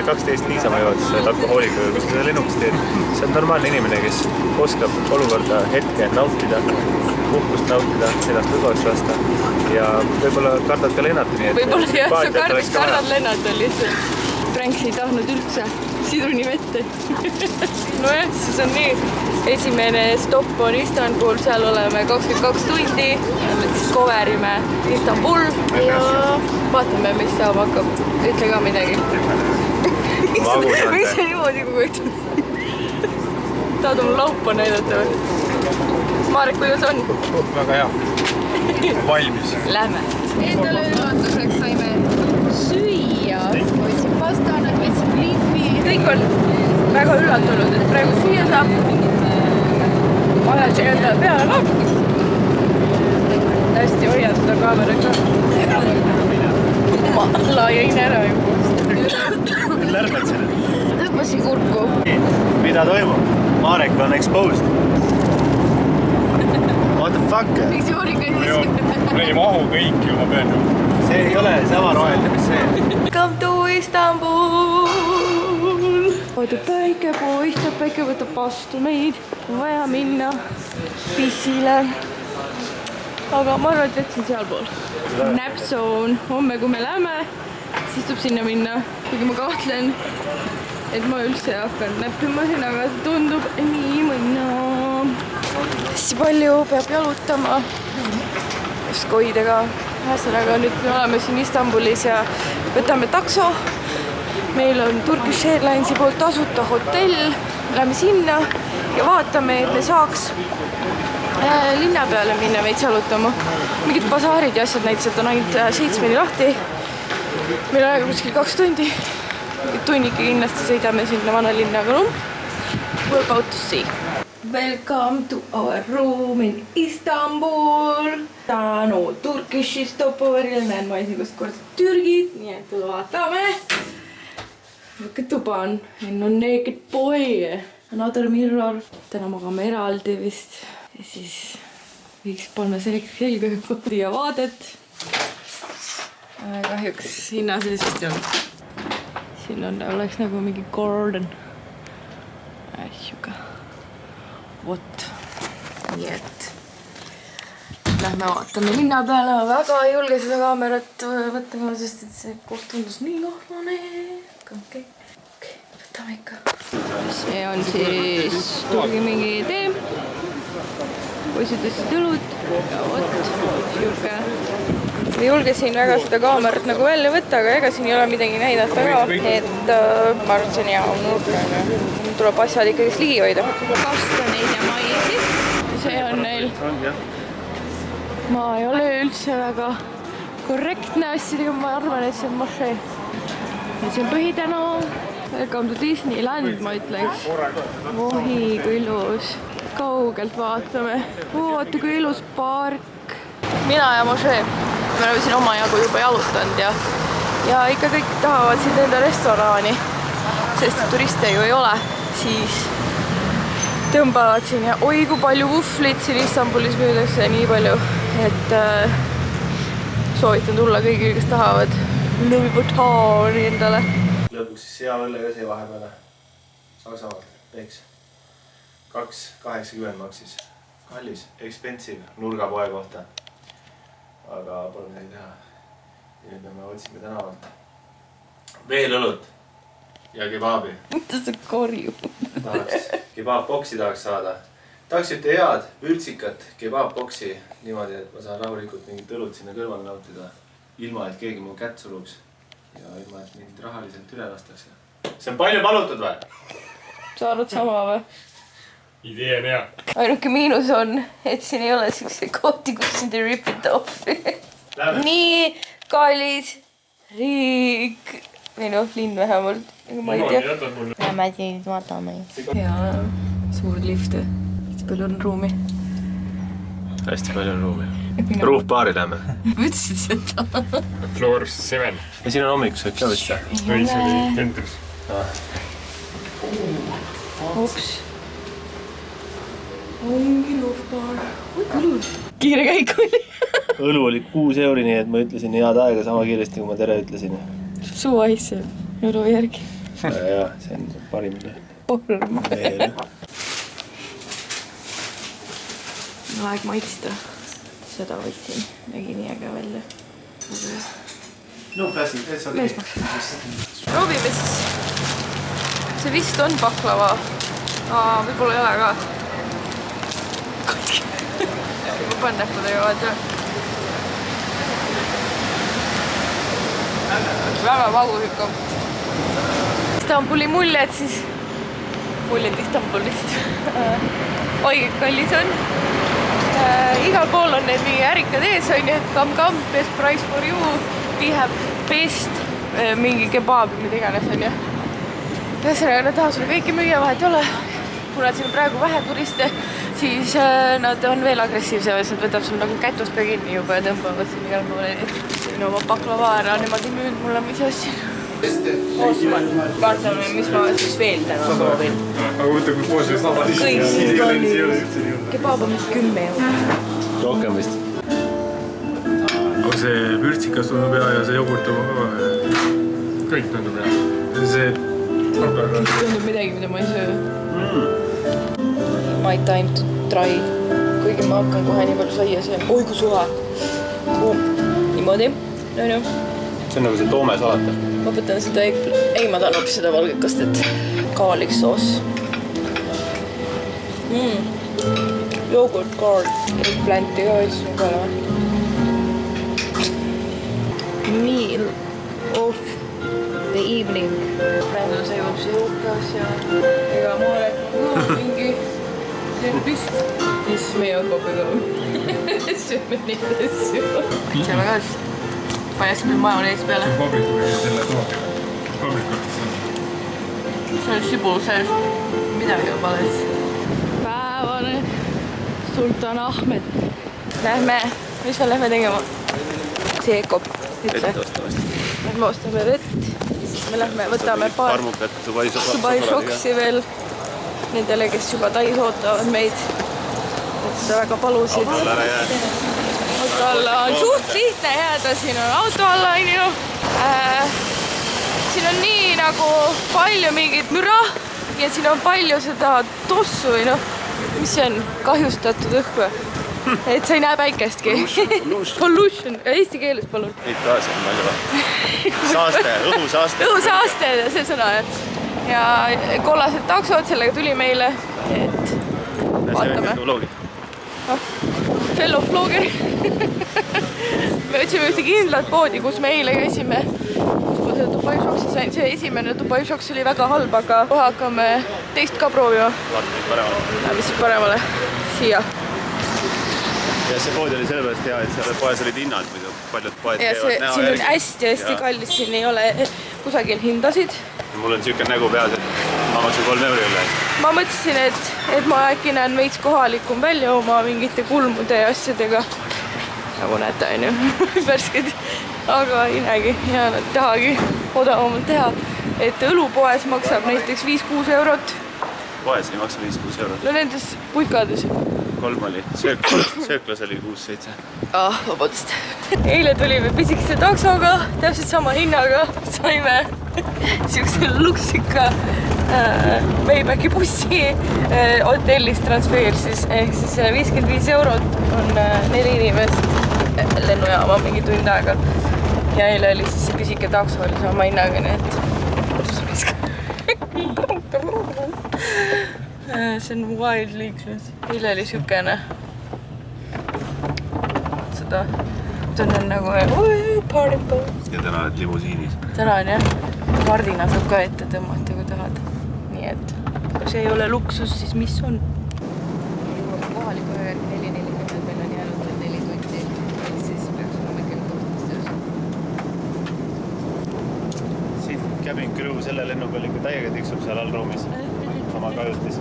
kell 12 niisama jõuad alkohooliga, kui sa seda lennukist teed. See on normaalne inimene, kes oskab olukorda hetke nautida, puhkust nautida, ennast lõdvaks lasta ja võib-olla kardad ka lennata. Võib-olla jah, sa kardad lennata lihtsalt. Franks ei tahtnud üldse sidruni vette. Nojah, siis on nii. Esimene stopp on Istanbul, seal oleme 22 tundi. Me discoverime Istanbul ja vaatame, mis saab hakkab. Ütle ka midagi. Mis see niimoodi kogu ütled? Tahad oma laupa näidata või? Marek, kuidas on? Väga hea. Valmis. Lähme. Endale üllatuseks saime süüa. Võtsin pastanat, võtsin kliifi. Kõik on väga üllatunud, et praegu süüa saab. Vahed endale peale laab. Hästi hoiad seda kaameraga. Ma jäin ära juba. Lärmed selle. Tõmbasin kurku. Mida toimub? Marek on exposed. What the fuck? Miks Joorika ei ei mahu kõik ju, ma pean ju. See ei ole sama roheline, mis see. Come to Istanbul. Võtab päike, poistab, päike võtab vastu meid. On vaja minna pissile. Aga ma arvan, et jätsin sealpool. Näpzone. Homme, kui me lähme, siis tuleb sinna minna. Kuigi ma kahtlen, et ma üldse hakkan näppima siin, aga see tundub nii mõnna. Hästi palju peab jalutama. Just koidega. Ühesõnaga, nüüd me oleme siin Istanbulis ja võtame takso. Meil on Turkish Airlinesi poolt tasuta hotell. Läheme sinna ja vaatame, et me saaks linna peale minna veits jalutama. Mingid basaarid ja asjad näiteks on ainult 7 lahti. Meil on aega kuskil 2 tundi. Tunnike kindlasti sõidame sinna vana linna, aga we're about to see. Welcome to our room in Istanbul. Tänu Turkishi stopoverile näen ma esimest korda Türgit, nii et vaatame. Võkke tuba on. Enn on naked boy. Another mirror. Täna magame eraldi vist. Ja siis võiks panna selga ja vaadet. Kahjuks hinnas vist ei olnud. Siin oleks nagu mingi garden. Siuga. Vot. Nii et lähme vaatame linna peale. Ma väga ei julge seda kaamerat võtma, sest et see koht tundus nii kahlane. Okei. Võtame ikka. See on siis Turgi mingi tee. Poisid tõstsid õlut. Ja vot. Siuke. Ei julge siin väga seda kaamerat nagu välja võtta, aga ega siin ei ole midagi näidata ka. Et ma arvan, et see on hea nurk. Tuleb asjad ikkagi ligi hoida. Kastaneid ja maisid. See on neil. Ma ei ole üldse väga korrektne asjadega. Ma arvan, et see on mošee. See on Põhitänava. Welcome to Disneyland, ma ütleks. Ohi, kui ilus. Kaugelt vaatame. Vaata, kui ilus park. Mina ja mošee. Me oleme siin omajagu juba jalutanud ja ikka kõik tahavad siin enda restorani, sest turiste ju ei ole, siis tõmbavad siin ja oi kui palju vuhvlit siin Istanbulis müüdakse nii palju, et soovitan tulla kõigil, kes tahavad Louis Vuittoni endale. Lõpuks siis hea õlle ka see vahepeale. Saksamaalt, eks. 2,80 maksis. Kallis, expensive, nurgapoe kohta. Aga pole midagi teha. Ja nüüd me otsime tänavalt veel õlut ja kebabi. Mida see korjub? Kebab-boksi tahaks saada. Tahaks ühte head, vürtsikat kebab-boksi niimoodi, et ma saan rahulikult mingit õlut sinna kõrval nautida. Ilma, et keegi mu kätt suluks. Ja ilma, et mind rahaliselt üle lastakse. See on palju palutud või? Sa arvad sama või? Idee on hea. Ainuke miinus on, et siin ei ole selliseid kohti, kus sind ei rip it off. Nii kallis riik. Või noh, linn vähemalt. Ma ei tea. Lähme siin vaatame. Ja suur lift. Hästi palju on ruumi. Hästi palju on ruumi. Ruufbaari lähme. Võtsid seda. Floor 7. Ja siin on hommikusöök ka vist. Või see oli Endris. Ups. Ongi ruufbaar. Oi, kõlus. Kiire käik oli. Õlu oli 6 euri, nii et ma ütlesin head aega sama kiiresti, kui ma tere ütlesin. Suu haiseb euro järgi. jaa, see on parim veel. Aeg maitsta. Seda võtsin. Nägi nii äge välja. No pääsin, täitsa meesmaks. Proovime siis. See vist on baklava. Võib-olla ei ole ka. Ma panen näppudega vaata. Väga magus ikka. Istanbuli muljed siis. Muljed Istanbulist. Oi, kallis on. Igal pool on need mingi ärikad ees, on ju, et come, best price for you, we have best mingi kebab, mida iganes on ju. Ühesõnaga, nad tahavad sulle kõiki müüa, vahet ei ole. Kuna siin on praegu vähe turiste, siis nad on veel agressiivsemad, nad võtab sul nagu kätust ka kinni juba ja tõmbavad siin igal pool. Siin oma baklava ära, nemad ei müünud mulle, mis asja. Osman, vaatame, mis ma siis veel täna soovin. Aga võtta, kui poos on sama kõik kebab on 10 €. Rohkem vist. Aga see vürtsikas tundub hea ja see jogurt on ka hea. Kõik tundub hea. See tundub midagi, mida ma ei söö. Might time to try. Kuigi ma hakkan kohe nii palju saia sööma. Oi, kui suva. Niimoodi. No. See on nagu see toomesalata. Ma võtan seda ei, ma tahan hoopis seda valgekast, et garlic-soos. Jogurt, garlic, eggplanti ka võtsin mugava. Meal of the evening. Praegu see jõuab see jõukas ja ega ma olen mingi servist. Mis meie kopiga on. Sööme neid asju. See on väga hästi. Panes meil majonees peale. See on pabriku või selle tomaga. Pabrikut. See on sibul sees. Midagi on vales. Päevane Sultan Ahmed. Lähme. Mis me lähme tegema? Seekop. Lähme ostame vett. Me lähme, võtame paar Dubai Shoksi veel. Nendele, kes juba Tais ootavad meid. Et seda väga palusid. Auto alla on suht lihtne jääda, siin on auto alla, on ju. Siin on nii nagu palju mingit müra ja siin on palju seda tossu või noh, mis see on, kahjustatud õhku. Et sa ei näe päikestki. Pollution. Eesti keeles palun. Neid ka see on palju. Saaste, õhusaaste. Õhusaaste, see sõna jah. Ja kollased taksod, sellega tuli meile, et vaatame. Fellow vlogger. Me otsime ühte kindlat poodi, kus me eile käisime. Kus ma Dubai Shoksi sain. See esimene Dubai Shoks oli väga halb, aga kohe hakkame teist ka proovima. Vaatame paremale. Mis paremale? Siia. Ja see pood oli sellepärast hea, et seal poes olid hinnad, muidu paljud poed käivad näo järgi. Siin on hästi kallis, siin ei ole kusagil hindasid. Mul on niisugune nägu peas, et ma maksin 3 € üle. Ma mõtlesin, et ma äkki näen veits kohalikum välja oma mingite kulmude ja asjadega. Nagu näete, on ju, värsked. Aga ei näegi ja nad tahagi odavamalt teha. Et õlupoes maksab näiteks 5-6 €. Poes ei maksa 5-6 €. No nendes puikades. 3 oli. Sööklas oli 6-7. Vabandust. Eile tulime pisikese taksoga, täpselt sama hinnaga. Saime siukse luksika Maybacki bussi hotellist transfer siis. Ehk siis 55 € on 4 inimest lennujaama mingi tund aega. Ja eile oli siis see pisike takso oli sama hinnaga, nii et see on wild liiklus. Eile oli siukene. Seda tunnen nagu party boat. Ja täna oled limusiinis. Täna on jah. Kardina saab ka ette tõmmata, kui tahad. Nii et kui see ei ole luksus, siis mis on? Jõuame kohaliku aega 4:40, meil on jäänud 4 tundi. Siis peaks olema kell 12 öösel. Siit cabin crew selle lennu peal ikka täiega tiksub seal all ruumis. Oma kajutis.